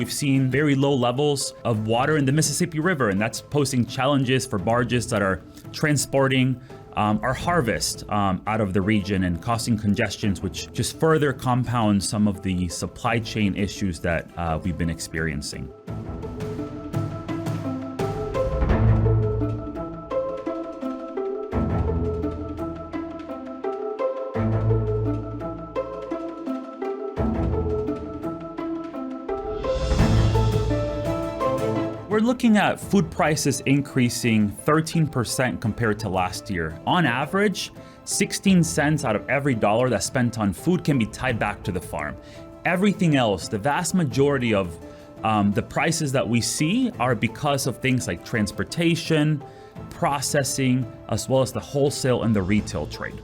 We've seen very low levels of water in the Mississippi River, and that's posing challenges for barges that are transporting our harvest out of the region and causing congestions, which just further compounds some of the supply chain issues that we've been experiencing. We're looking at food prices increasing 13% compared to last year. On average, 16 cents out of every dollar that's spent on food can be tied back to the farm. Everything else, the vast majority of the prices that we see are because of things like transportation, processing, as well as the wholesale and the retail trade.